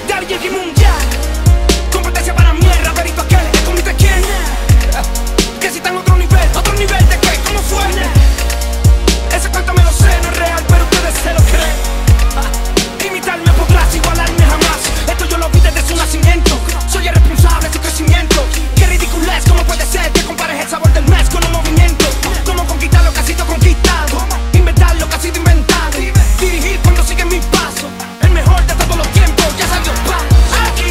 Daddy Yankee mundial. Competencia para mí, el raperito aquel. ¿Comiste quién? Que si está en otro nivel de qué, ¿cómo fue? Ese cuento me lo sé, no es real, pero ustedes se lo creen. Imitarme podrás, igualarme jamás. Esto yo lo vi desde su nacimiento. Soy el responsable de su crecimiento. Qué ridículo es, ¿cómo puede ser que compares el sabor del mes con un movimiento? ¿Cómo conquistar lo que ha sido conquistado? Inventar lo que ha sido inventado. Dirigir cuando sigue mi paso. El mejor de todos los tiempos, ya salió pa' aquí.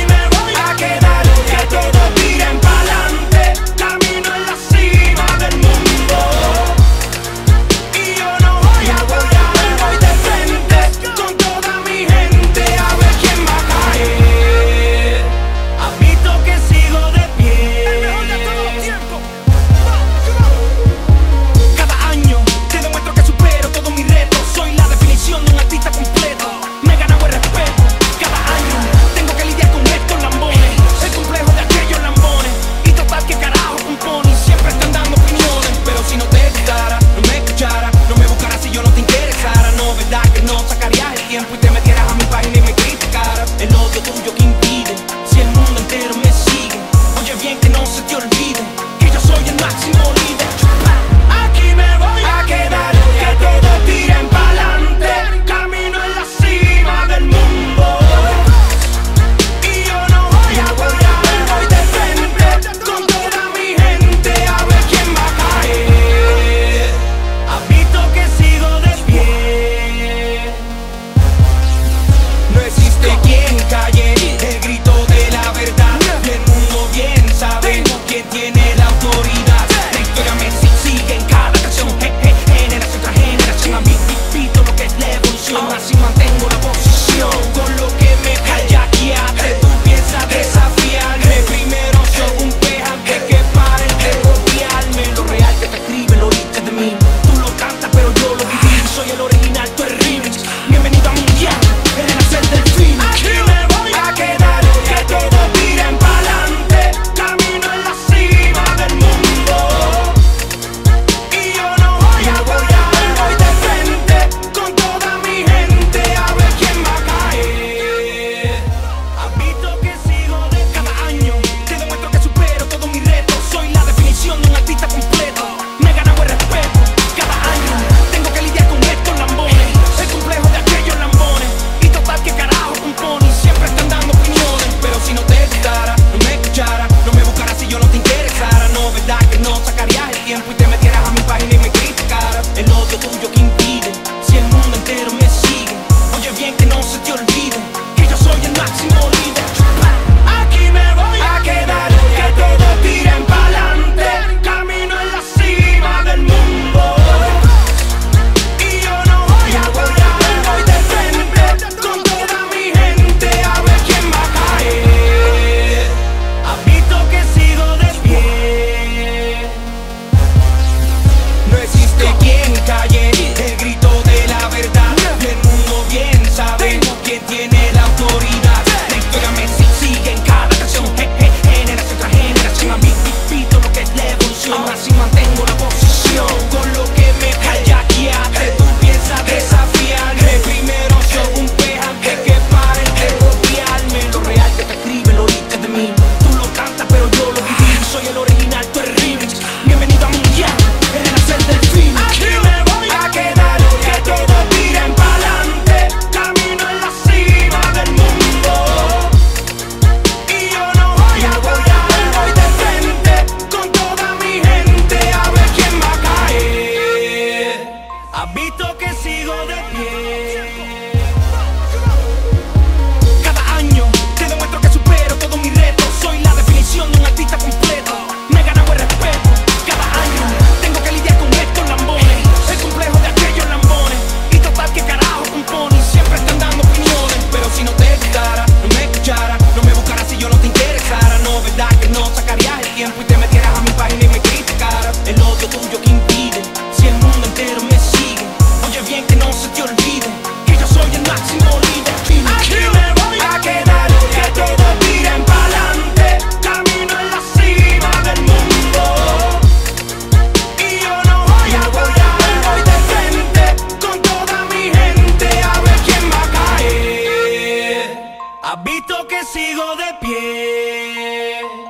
Has visto que sigo de pie.